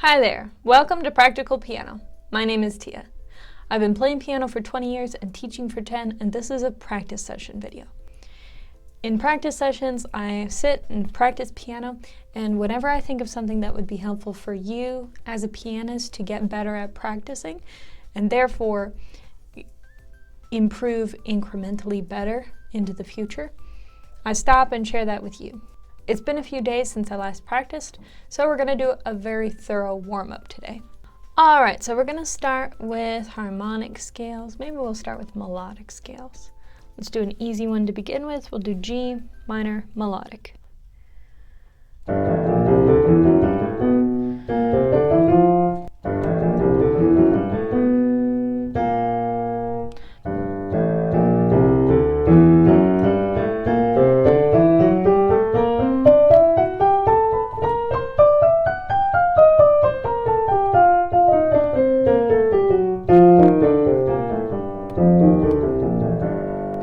Hi there, welcome to Practical Piano. My name is Tia. I've been playing piano for 20 years and teaching for 10, and this is a practice session video. In practice sessions, I sit and practice piano, and whenever I think of something that would be helpful for you as a pianist to get better at practicing, and therefore improve incrementally better into the future, I stop and share that with you. It's been a few days since I last practiced, so we're going to do a very thorough warm-up today. Alright, so we're going to start with harmonic scales. Maybe we'll start with melodic scales. Let's do an easy one to begin with. We'll do G minor melodic.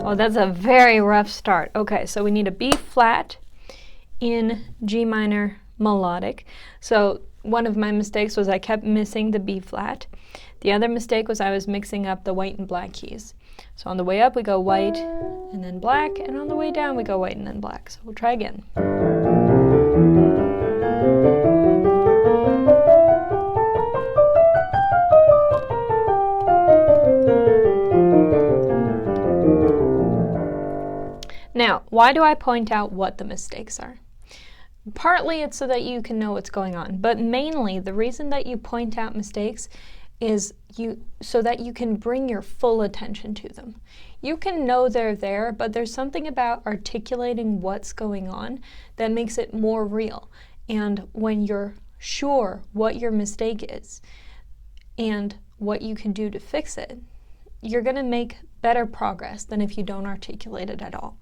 Oh, that's a very rough start. Okay, so we need a B flat in G minor melodic. So one of my mistakes was I kept missing the B flat. The other mistake was I was mixing up the white and black keys. So on the way up we go white and then black, and on the way down we go white and then black. So we'll try again. Now, why do I point out what the mistakes are? Partly it's so that you can know what's going on, but mainly the reason that you point out mistakes is so that you can bring your full attention to them. You can know they're there, but there's something about articulating what's going on that makes it more real. And when you're sure what your mistake is and what you can do to fix it, you're going to make better progress than if you don't articulate it at all.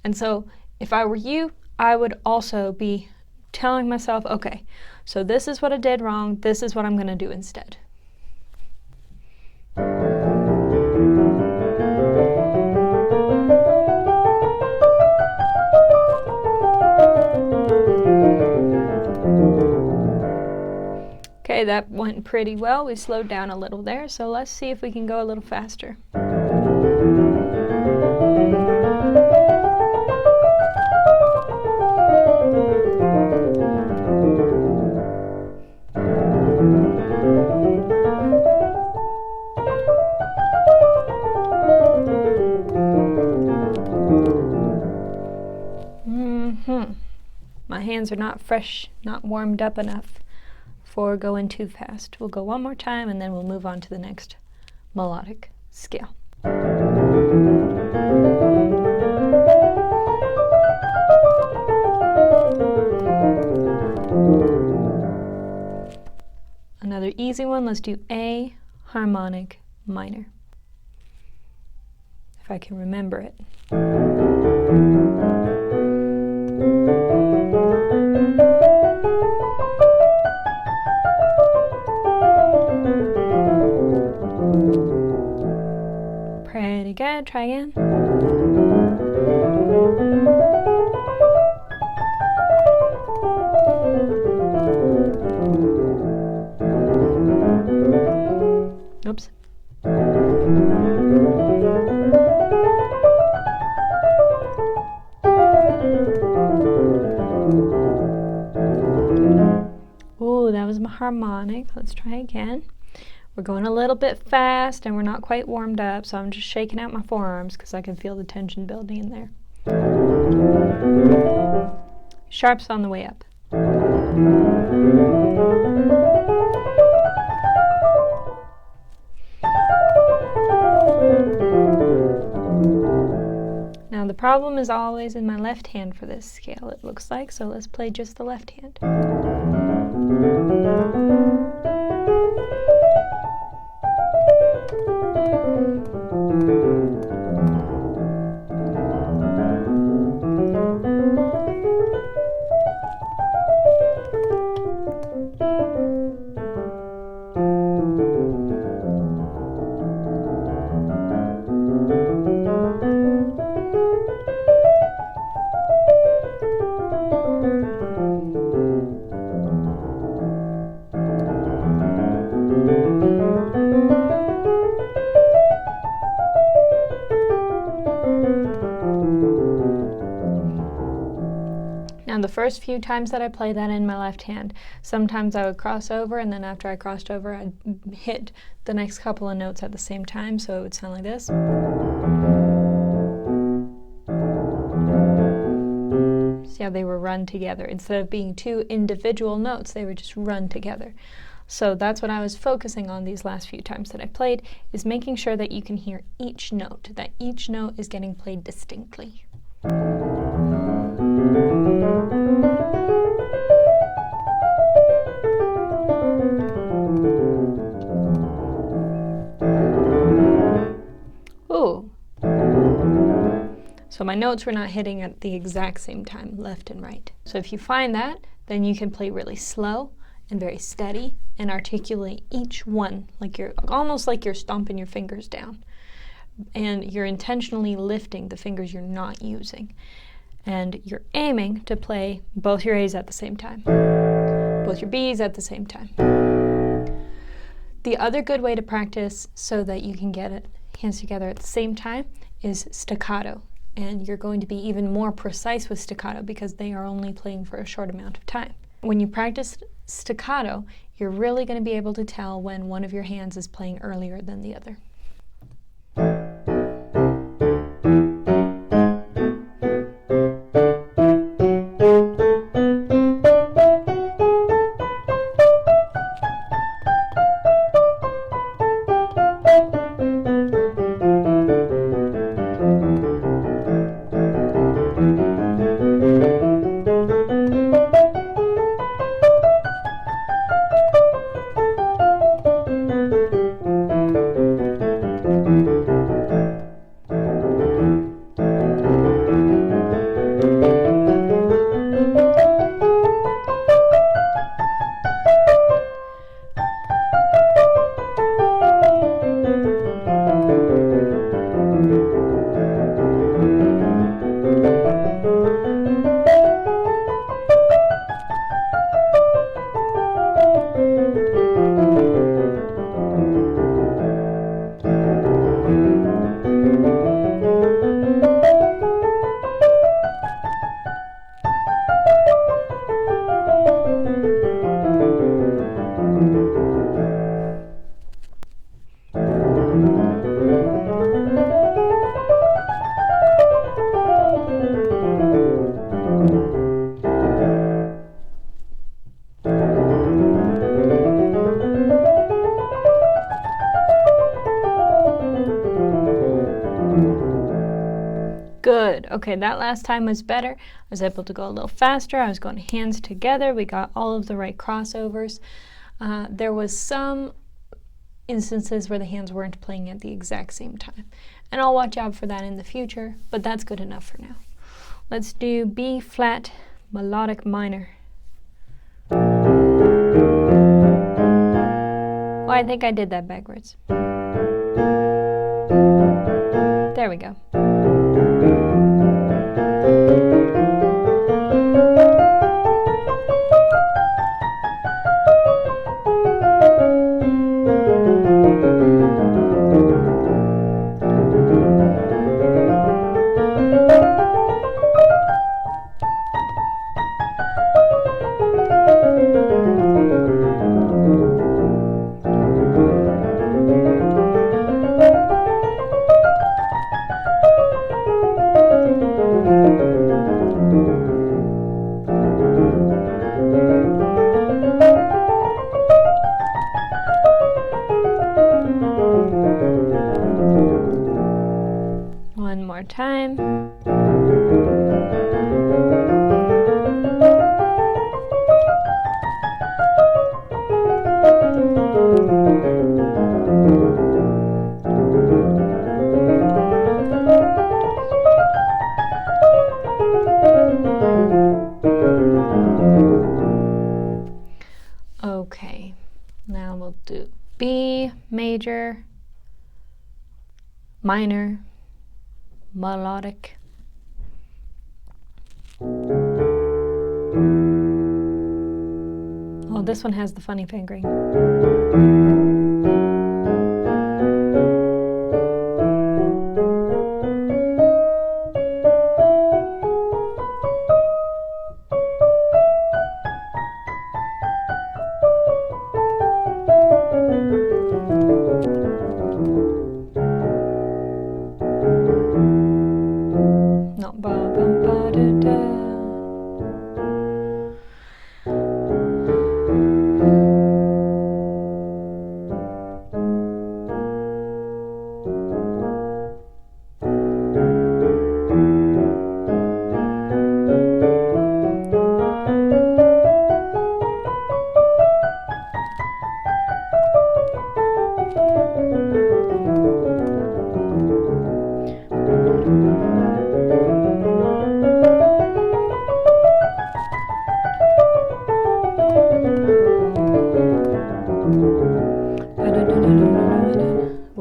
And so if I were you, I would also be telling myself, okay, so this is what I did wrong, this is what I'm going to do instead. Okay, that went pretty well. We slowed down a little there, so let's see if we can go a little faster. My hands are not fresh, not warmed up enough for going too fast. We'll go one more time and then we'll move on to the next melodic scale. Another easy one, let's do A harmonic minor, if I can remember it. Pretty good, try again. Oops. Ooh, that was my harmonic. Let's try again. We're going a little bit fast and we're not quite warmed up, so I'm just shaking out my forearms because I can feel the tension building in there. Sharps on the way up. Now the problem is always in my left hand for this scale, it looks like, so let's play just the left hand. the first few times that I played that in my left hand, sometimes I would cross over, and then after I crossed over, I'd hit the next couple of notes at the same time, so it would sound like this. See how they were run together? Instead of being two individual notes, they would just run together. So that's what I was focusing on these last few times that I played, is making sure that you can hear each note, that each note is getting played distinctly. Ooh. So my notes were not hitting at the exact same time, left and right. So if you find that, then you can play really slow and very steady and articulate each one, like you're almost like you're stomping your fingers down. And you're intentionally lifting the fingers you're not using. And you're aiming to play both your A's at the same time, both your B's at the same time. The other good way to practice so that you can get it hands together at the same time is staccato. And you're going to be even more precise with staccato because they are only playing for a short amount of time. When you practice staccato, you're really going to be able to tell when one of your hands is playing earlier than the other. Good. Okay, that last time was better. I was able to go a little faster. I was going hands together. We got all of the right crossovers. There was some instances where the hands weren't playing at the exact same time. And I'll watch out for that in the future, but that's good enough for now. Let's do B flat melodic minor. Oh, I think I did that backwards. There we go. One more time. Okay, now we'll do B major, minor, melodic. Oh, this one has the funny fingering.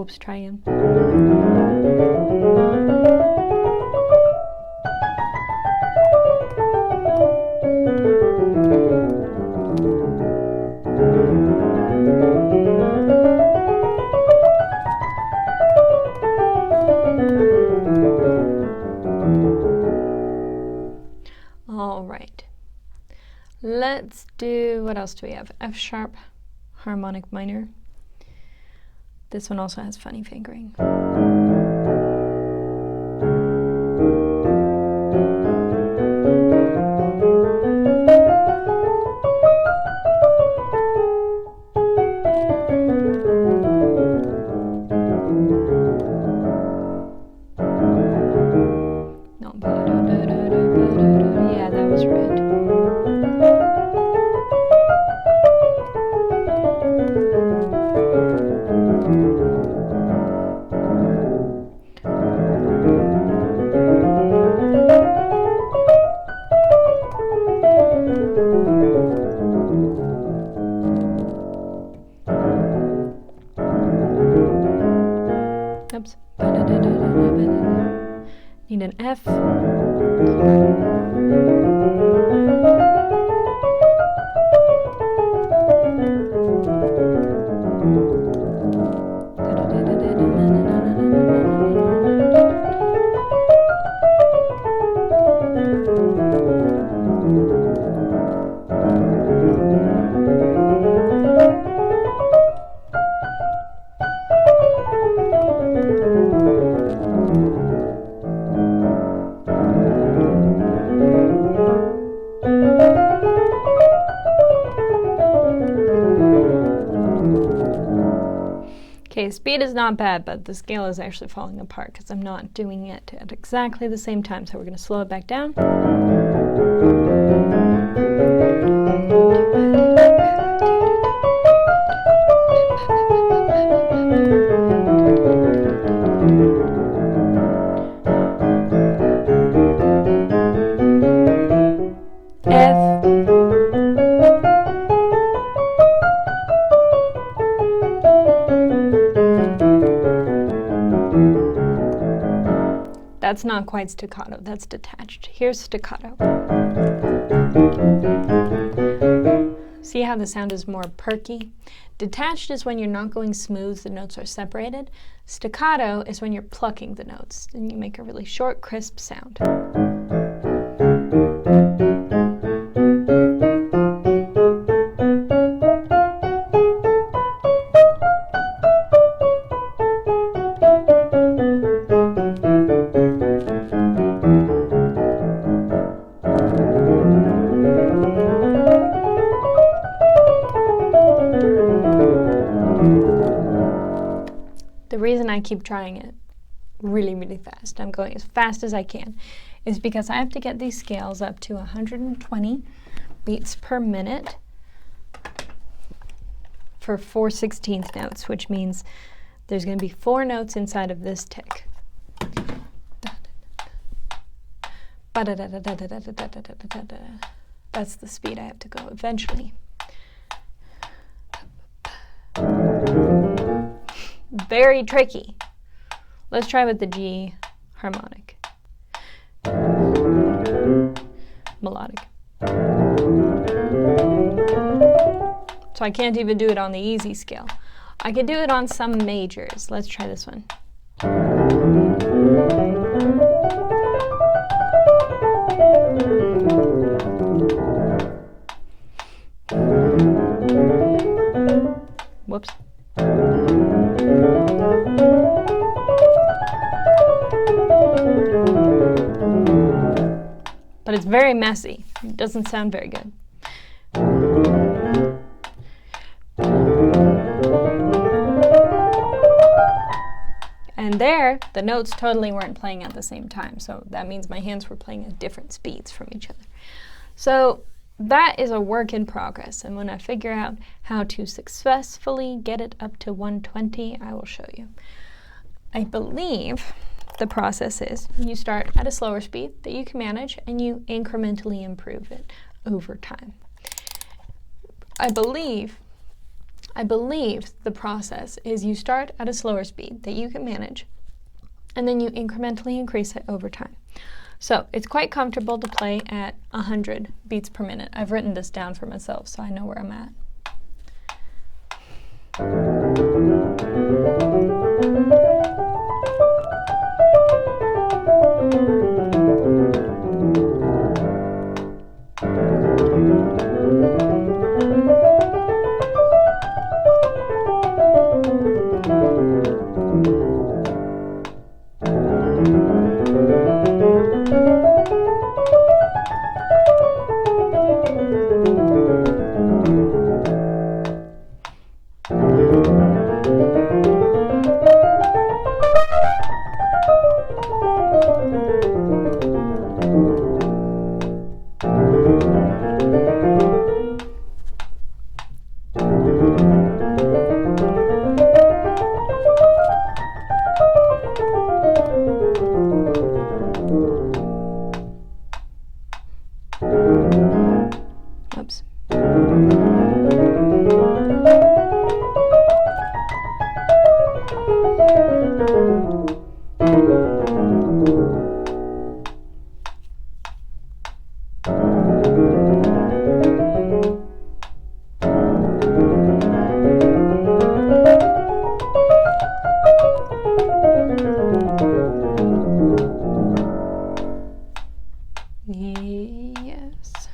Whoops, try again. All right. Let's do, what else do we have? F sharp harmonic minor. This one also has funny fingering. No, yeah, that was right. Oops. Need an F. Okay, speed is not bad, but the scale is actually falling apart because I'm not doing it at exactly the same time. So we're going to slow it back down. That's not quite staccato, that's detached. Here's staccato. See how the sound is more perky? Detached is when you're not going smooth, the notes are separated. Staccato is when you're plucking the notes, and you make a really short, crisp sound. The reason I keep trying it really, really fast, I'm going as fast as I can, is because I have to get these scales up to 120 beats per minute for 4/16 notes, which means there's going to be 4 notes inside of this tick. That's the speed I have to go eventually. Very tricky. Let's try with the G harmonic. Melodic. So I can't even do it on the easy scale. I can do it on some majors. Let's try this one. Whoops. But it's very messy. It doesn't sound very good. And there, the notes totally weren't playing at the same time. So that means my hands were playing at different speeds from each other. So that is a work in progress. And when I figure out how to successfully get it up to 120, I will show you. I believe the process is you start at a slower speed that you can manage and you incrementally improve it over time. I believe I believe the process is you start at a slower speed that you can manage, and then you incrementally increase it over time. So it's quite comfortable to play at 100 beats per minute. I've written this down for myself, so I know where I'm at. Oops. Yes.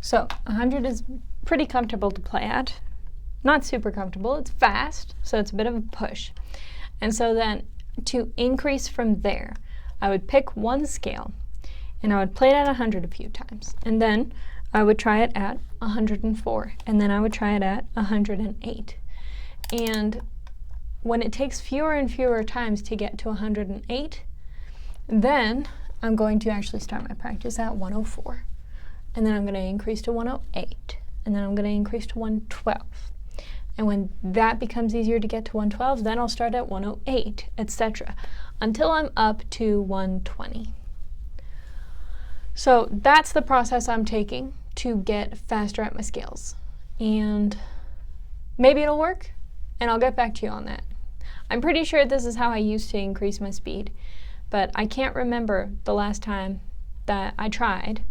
So 100 is pretty comfortable to play at. Not super comfortable, it's fast, so it's a bit of a push. And so then to increase from there, I would pick one scale and I would play it at 100 a few times. And then I would try it at 104, and then I would try it at 108. And when it takes fewer and fewer times to get to 108, then I'm going to actually start my practice at 104. And then I'm going to increase to 108, and then I'm going to increase to 112. And when that becomes easier to get to 112, then I'll start at 108, etc., until I'm up to 120. So that's the process I'm taking to get faster at my scales. And maybe it'll work, and I'll get back to you on that. I'm pretty sure this is how I used to increase my speed, but I can't remember the last time that I tried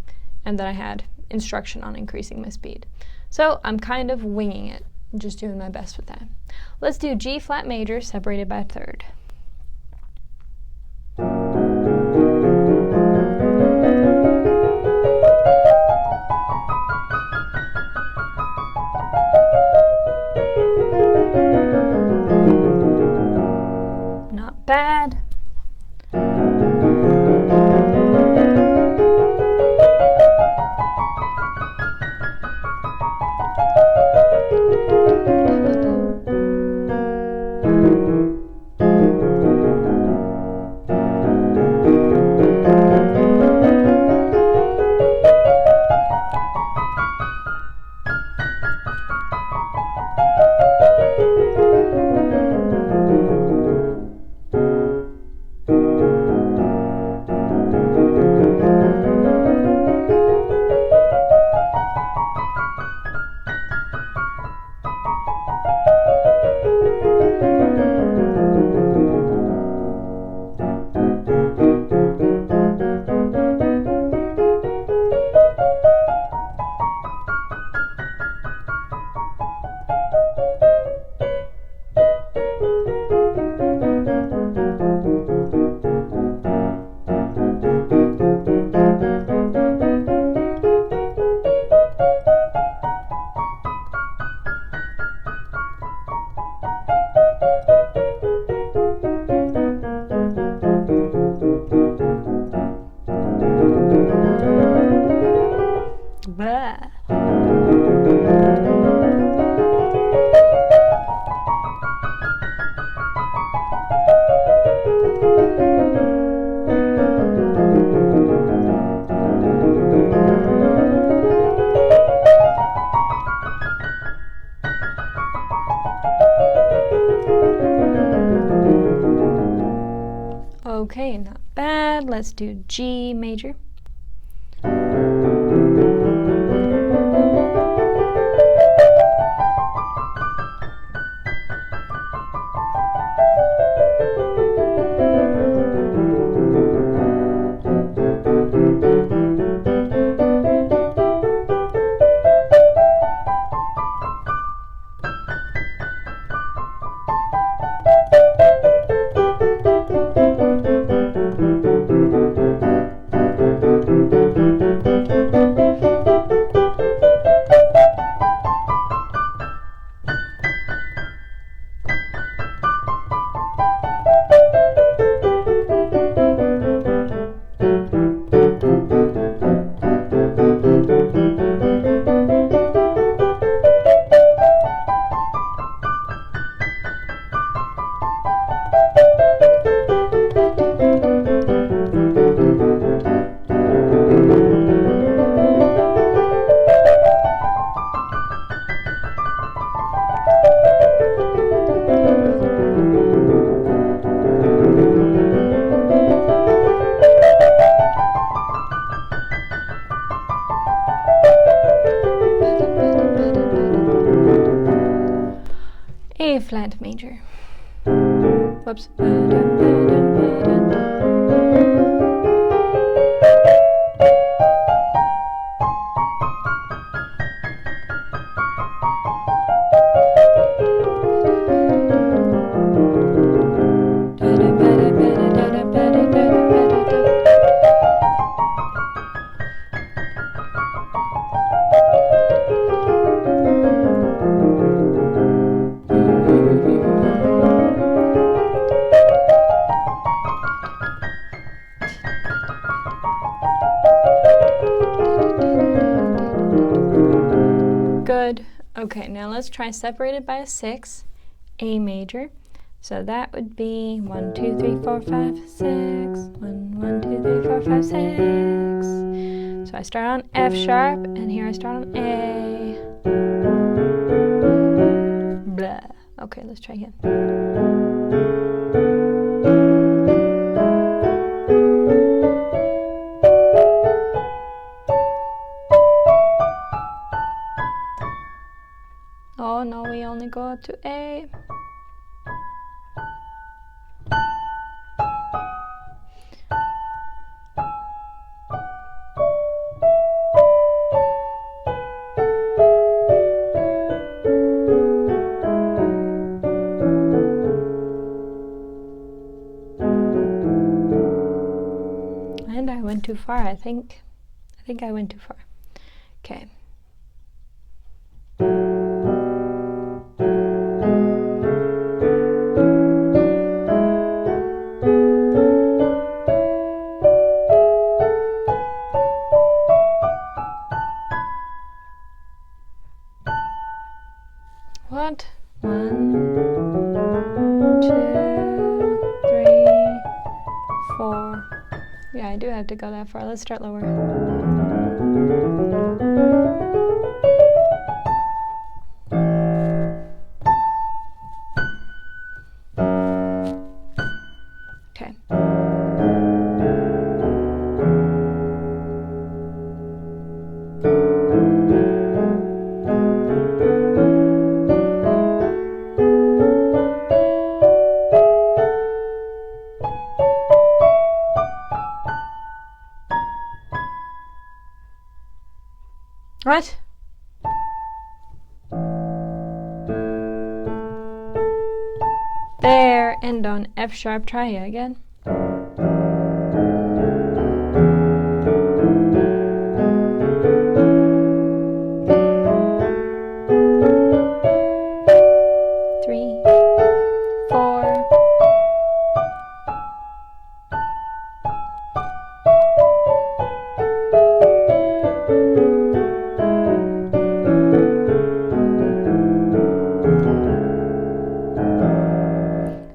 and that I had instruction on increasing my speed. So I'm kind of winging it, just doing my best with that. Let's do G flat major separated by a third. Not bad. Okay, not bad. Let's do G major. A flat major. Whoops. Good. Okay, now let's try separated by a 6, A major. So that would be 1, 2, 3, 4, 5, 6. 1, 1, 2, 3, 4, 5, 6. So I start on F sharp, and here I start on A. Blah. Okay, let's try again. Oh no, we only go up to A. And I went too far, I think I went too far. Okay. What? 1, 2, 3, 4. Yeah, I do have to go that far. Let's start lower. Okay. What? There, and on F sharp, try it again.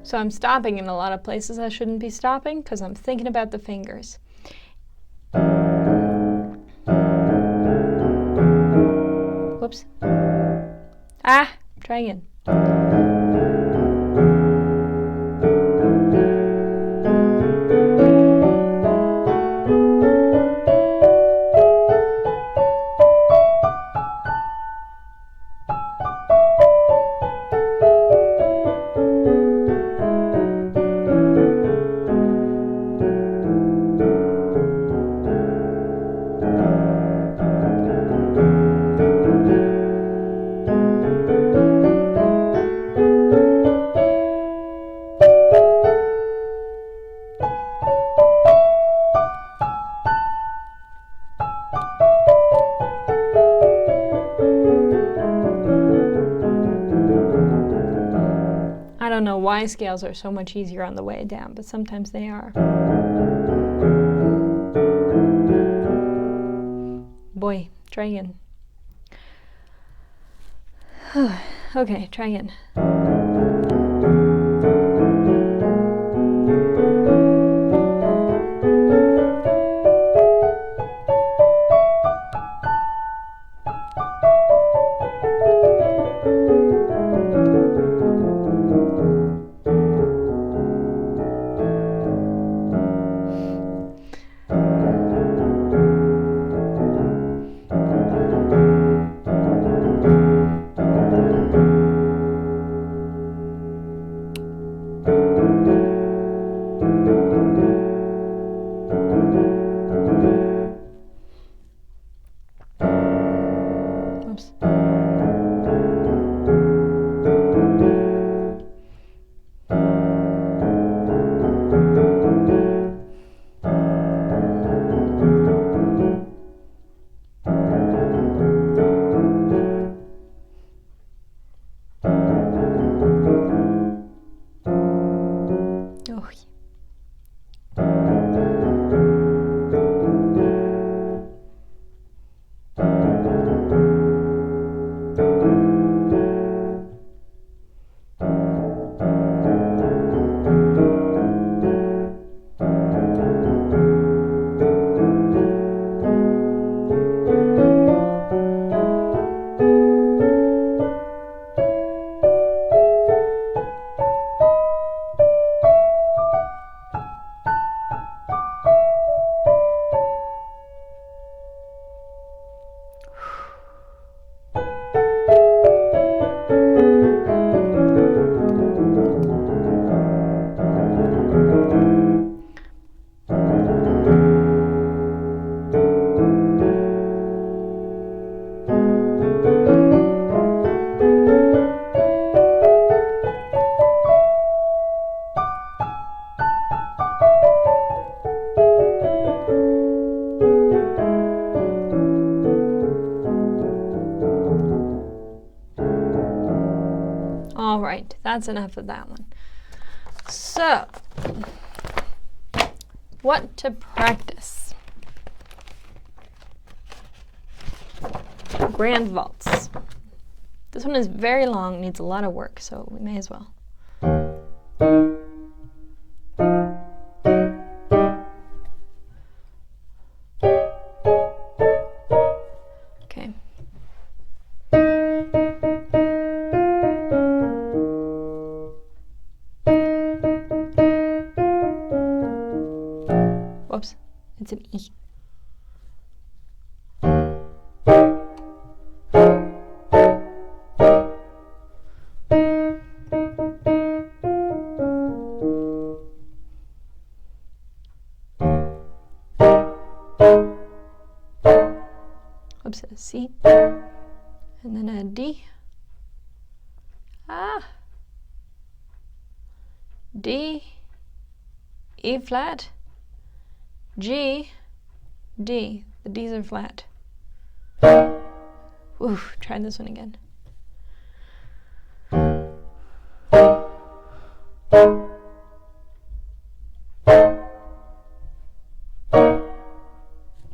So I'm stopping in a lot of places I shouldn't be stopping because I'm thinking about the fingers. Whoops. Ah, try again. why scales are so much easier on the way down, but sometimes they are. Boy, try again. Okay, try again. Oops. All right, that's enough of that one. So, what to practice? Grand Valse. This one is very long, needs a lot of work, so we may as well. Okay. Whoops, it's an E. Whoops, a C, and then a D. D, E flat, G, D. The D's are flat. Woo, try this one again.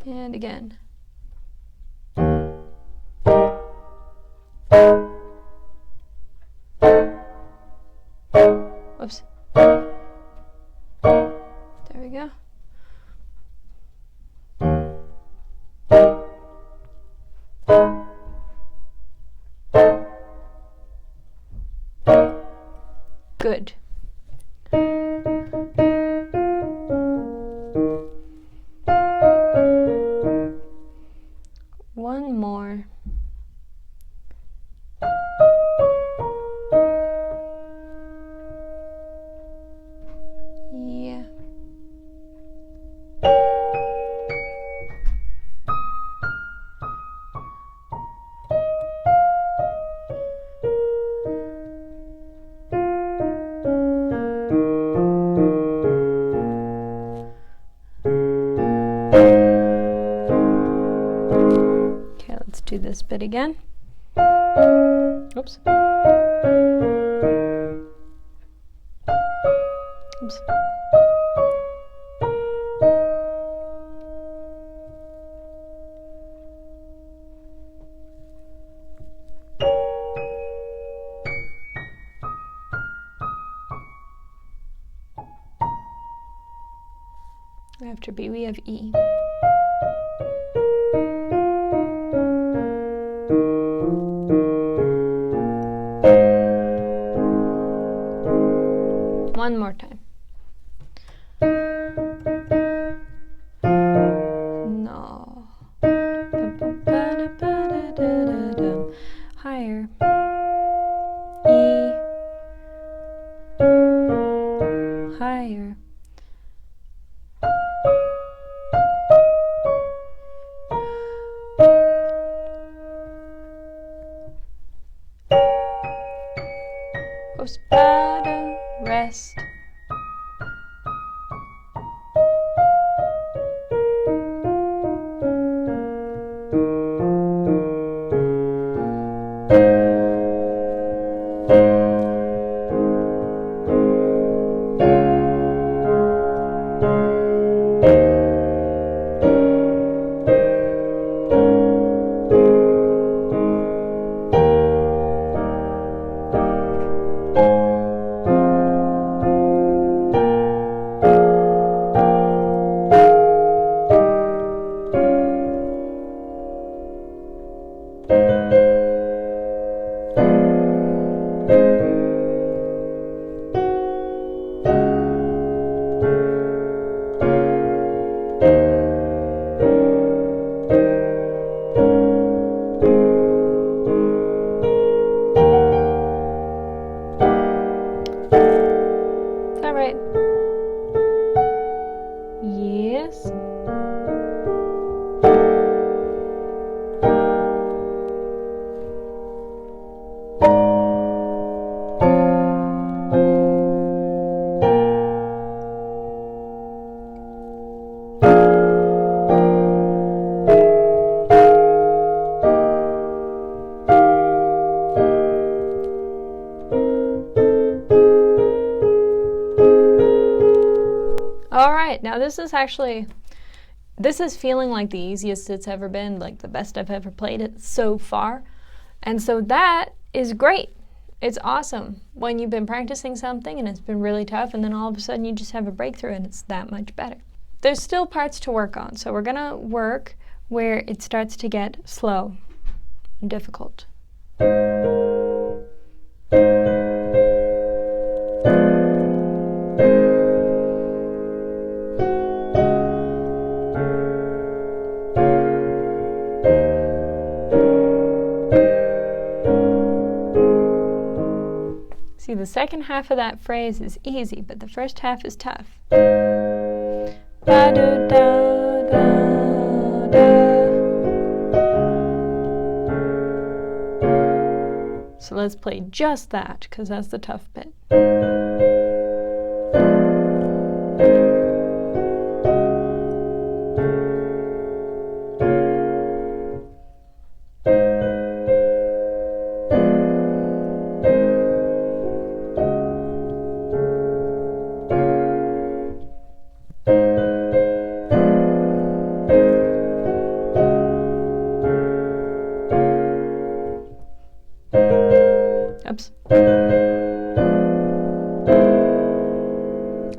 And again. Whoops. There we go. Good. One more. Yeah. Let's do this bit again. Oops. After B, we have E. One more time. No. Higher. E. Higher. Postbada, rest. Yes. All right, now this is feeling like the easiest it's ever been, like the best I've ever played it so far. And so that is great. It's awesome when you've been practicing something and it's been really tough and then all of a sudden you just have a breakthrough and it's that much better. There's still parts to work on, so we're gonna work where it starts to get slow and difficult. See, the second half of that phrase is easy, but the first half is tough. So let's play just that, because that's the tough bit. Oops.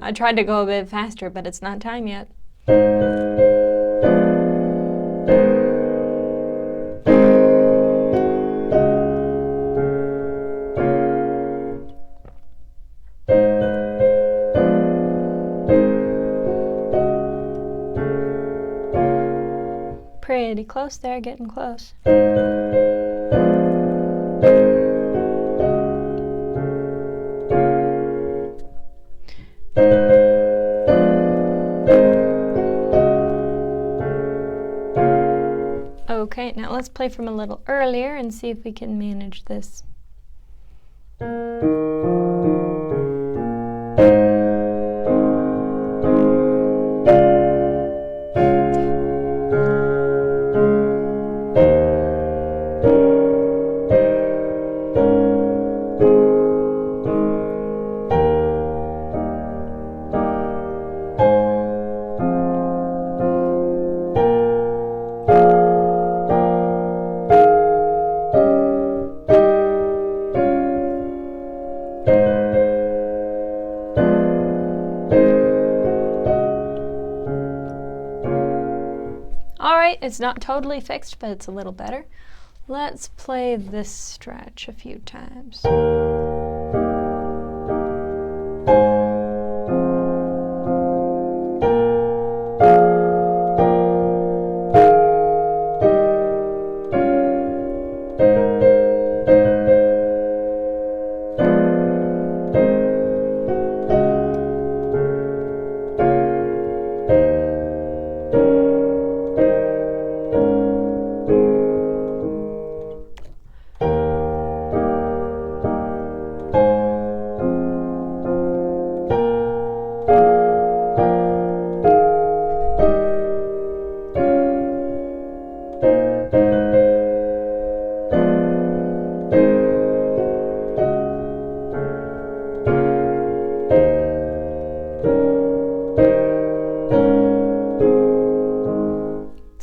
I tried to go a bit faster, but it's not time yet. Pretty close there, getting close. Okay, now let's play from a little earlier and see if we can manage this. All right, it's not totally fixed, but it's a little better. Let's play this stretch a few times.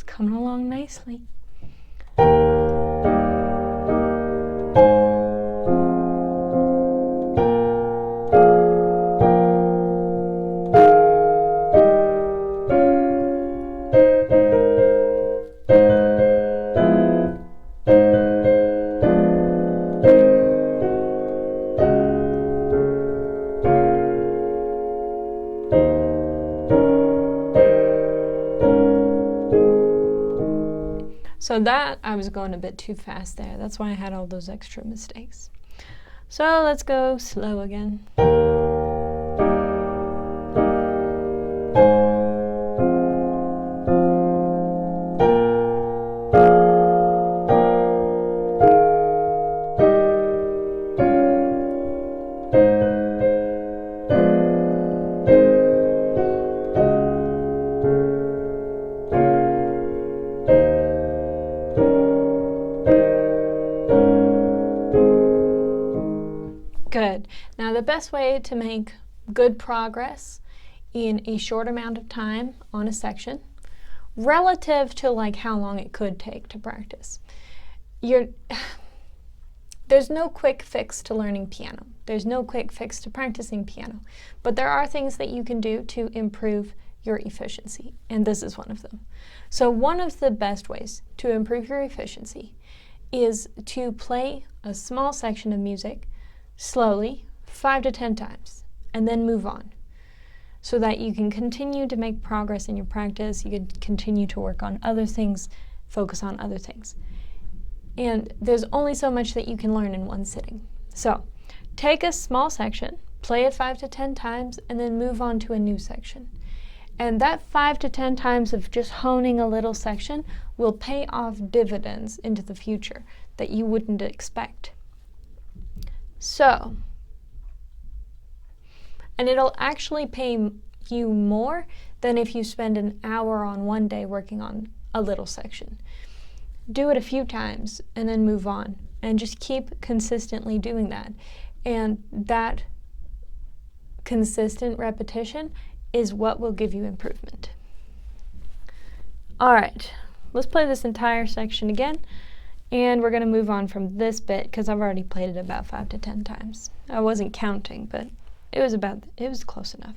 Coming along nicely. So that, I was going a bit too fast there. That's why I had all those extra mistakes. So let's go slow again. Good. Now the best way to make good progress in a short amount of time on a section, relative to like how long it could take to practice, there's no quick fix to learning piano. There's no quick fix to practicing piano, but there are things that you can do to improve your efficiency, and this is one of them. So one of the best ways to improve your efficiency is to play a small section of music slowly 5 to 10 times and then move on, so that you can continue to make progress in your practice. You can continue to work on other things, focus on other things. And there's only so much that you can learn in one sitting. So take a small section, play it 5 to 10 times, and then move on to a new section. And that 5 to 10 times of just honing a little section will pay off dividends into the future that you wouldn't expect. So, and it'll actually pay you more than if you spend an hour on one day working on a little section. Do it a few times and then move on, and just keep consistently doing that. And that consistent repetition is what will give you improvement. All right, let's play this entire section again. And we're going to move on from this bit because I've already played it about 5 to 10 times. I wasn't counting, but it was close enough.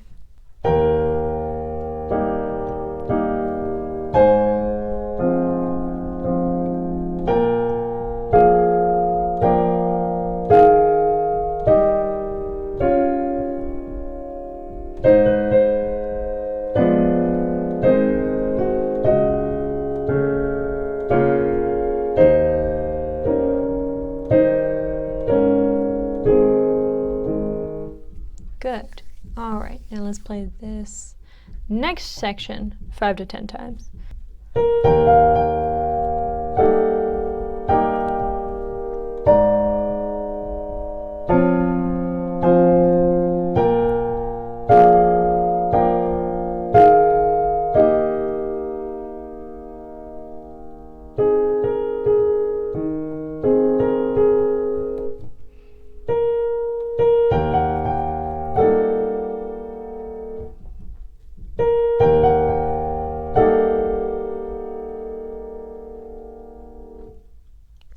Good. All right, now let's play this next section 5 to 10 times.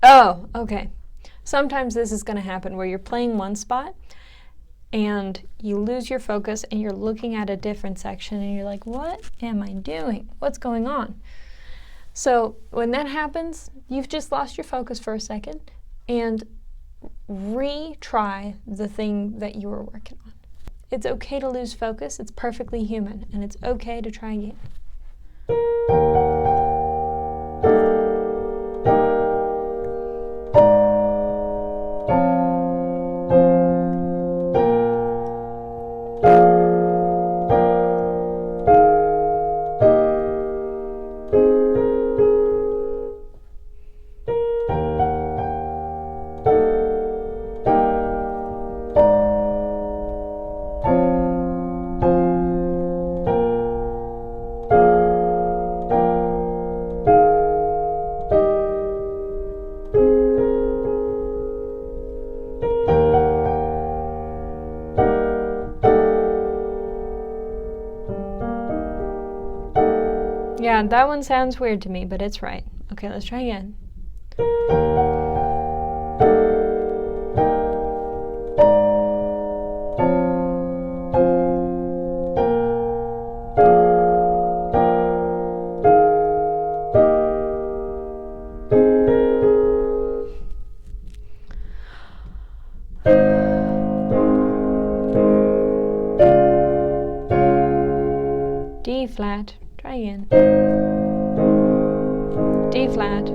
Oh, okay. Sometimes this is going to happen where you're playing one spot and you lose your focus and you're looking at a different section and you're like, what am I doing? What's going on? So when that happens, you've just lost your focus for a second and retry the thing that you were working on. It's okay to lose focus. It's perfectly human, and it's okay to try again. Yeah, that one sounds weird to me, but it's right. Okay, let's try again. D flat. Try again. D flat.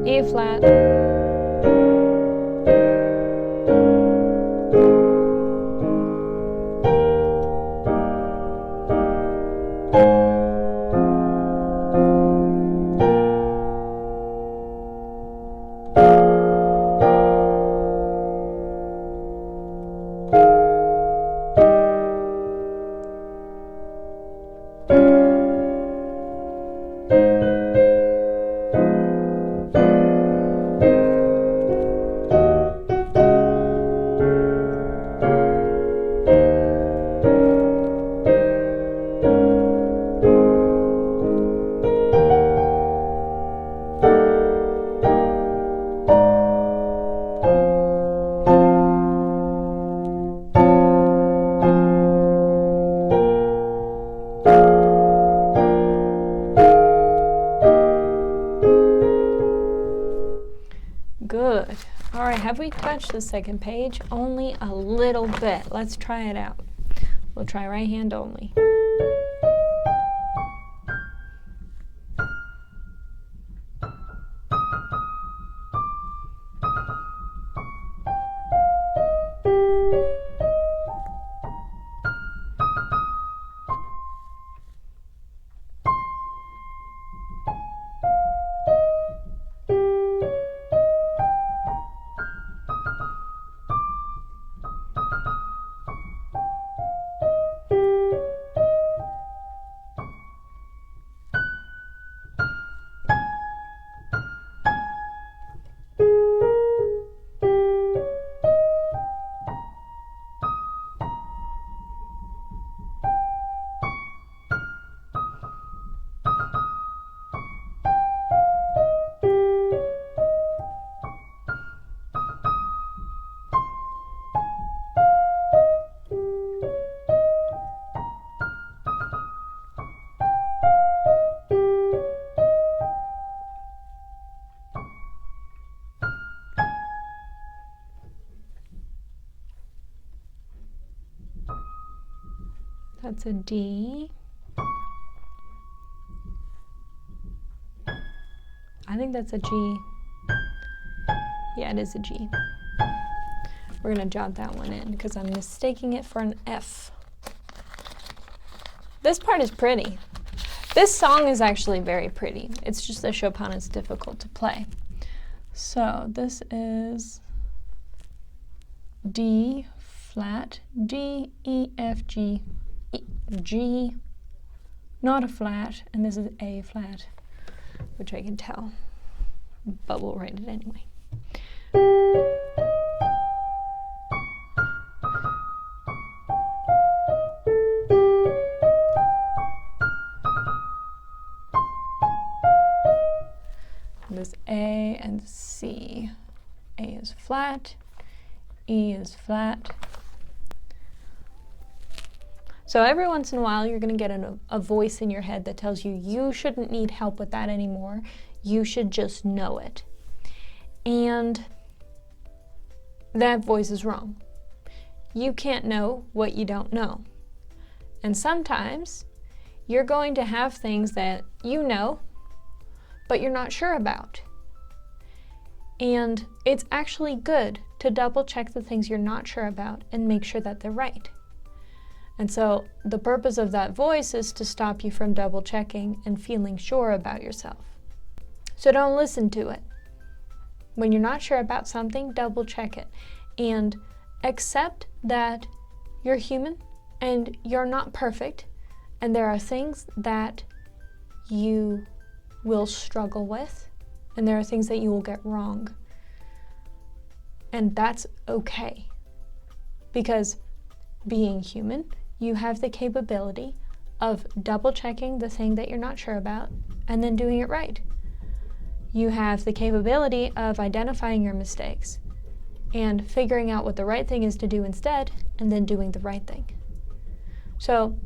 E flat. Good. All right, have we touched the second page? Only a little bit. Let's try it out. We'll try right hand only. That's a D. I think that's a G. Yeah, it is a G. We're going to jot that one in because I'm mistaking it for an F. This part is pretty. This song is actually very pretty. It's just that Chopin is difficult to play. So this is D flat, D, E, F, G, E, G, not a flat, and this is A flat, which I can tell, but we'll write it anyway. This A and C. A is flat, E is flat. So every once in a while, you're going to get a voice in your head that tells you you shouldn't need help with that anymore. You should just know it. And that voice is wrong. You can't know what you don't know. And sometimes you're going to have things that you know, but you're not sure about. And it's actually good to double check the things you're not sure about and make sure that they're right. And so the purpose of that voice is to stop you from double checking and feeling sure about yourself. So don't listen to it. When you're not sure about something, double check it. And accept that you're human and you're not perfect. And there are things that you will struggle with. And there are things that you will get wrong. And that's okay. Because being human, you have the capability of double checking the thing that you're not sure about and then doing it right. You have the capability of identifying your mistakes and figuring out what the right thing is to do instead and then doing the right thing. So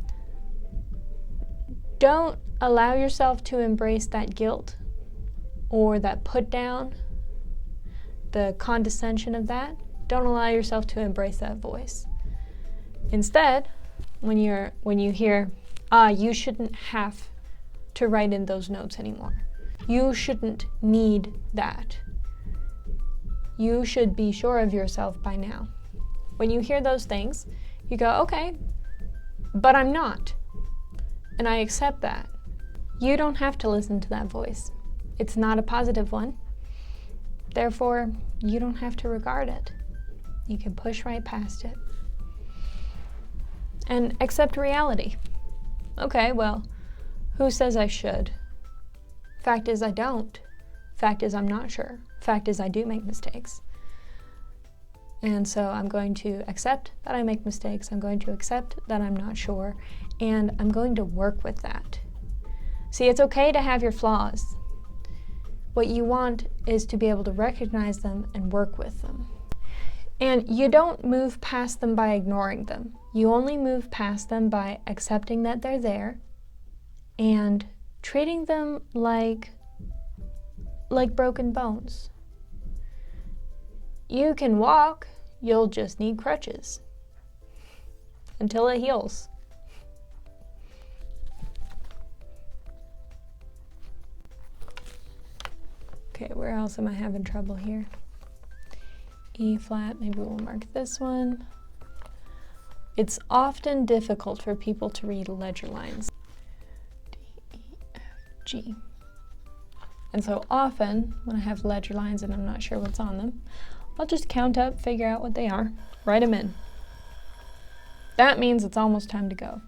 don't allow yourself to embrace that guilt or that put down, the condescension of that. Don't allow yourself to embrace that voice. Instead, when you hear, you shouldn't have to write in those notes anymore. You shouldn't need that. You should be sure of yourself by now. When you hear those things, you go, okay, but I'm not. And I accept that. You don't have to listen to that voice. It's not a positive one. Therefore, you don't have to regard it. You can push right past it. And accept reality. Okay, well, who says I should? Fact is I don't. Fact is I'm not sure. Fact is I do make mistakes. And so I'm going to accept that I make mistakes. I'm going to accept that I'm not sure. And I'm going to work with that. See, it's okay to have your flaws. What you want is to be able to recognize them and work with them. And you don't move past them by ignoring them. You only move past them by accepting that they're there and treating them like broken bones. You can walk, you'll just need crutches until it heals. Okay, where else am I having trouble here? E flat, maybe we'll mark this one. It's often difficult for people to read ledger lines. D, E, F, G. And so often, when I have ledger lines and I'm not sure what's on them, I'll just count up, figure out what they are, write them in. That means it's almost time to go.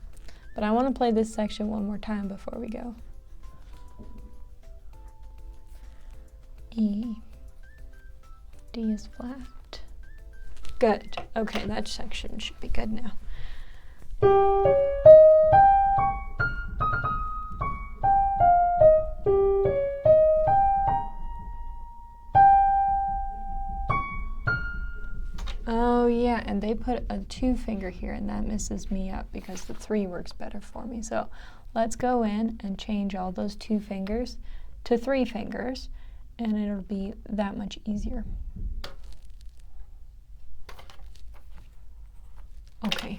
But I want to play this section one more time before we go. E, D is flat. Good. Okay, that section should be good now. Oh yeah, and they put a 2 finger here and that messes me up because the 3 works better for me. So let's go in and change all those 2 fingers to 3 fingers and it'll be that much easier. Okay.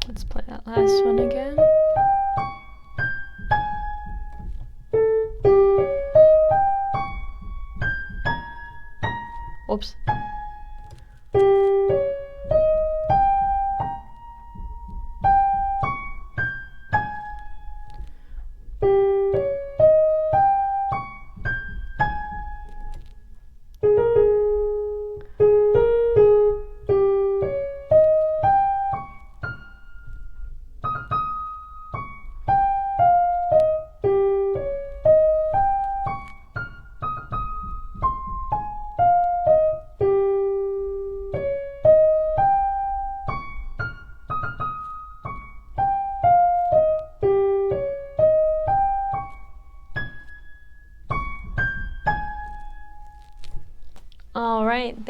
Let's play that last one again. Whoops.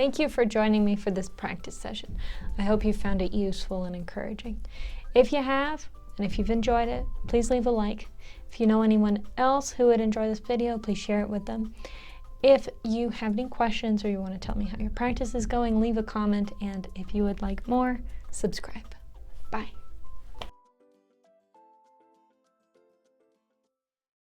Thank you for joining me for this practice session. I hope you found it useful and encouraging. If you have, and if you've enjoyed it, please leave a like. If you know anyone else who would enjoy this video, please share it with them. If you have any questions or you want to tell me how your practice is going, leave a comment, and if you would like more, subscribe. Bye.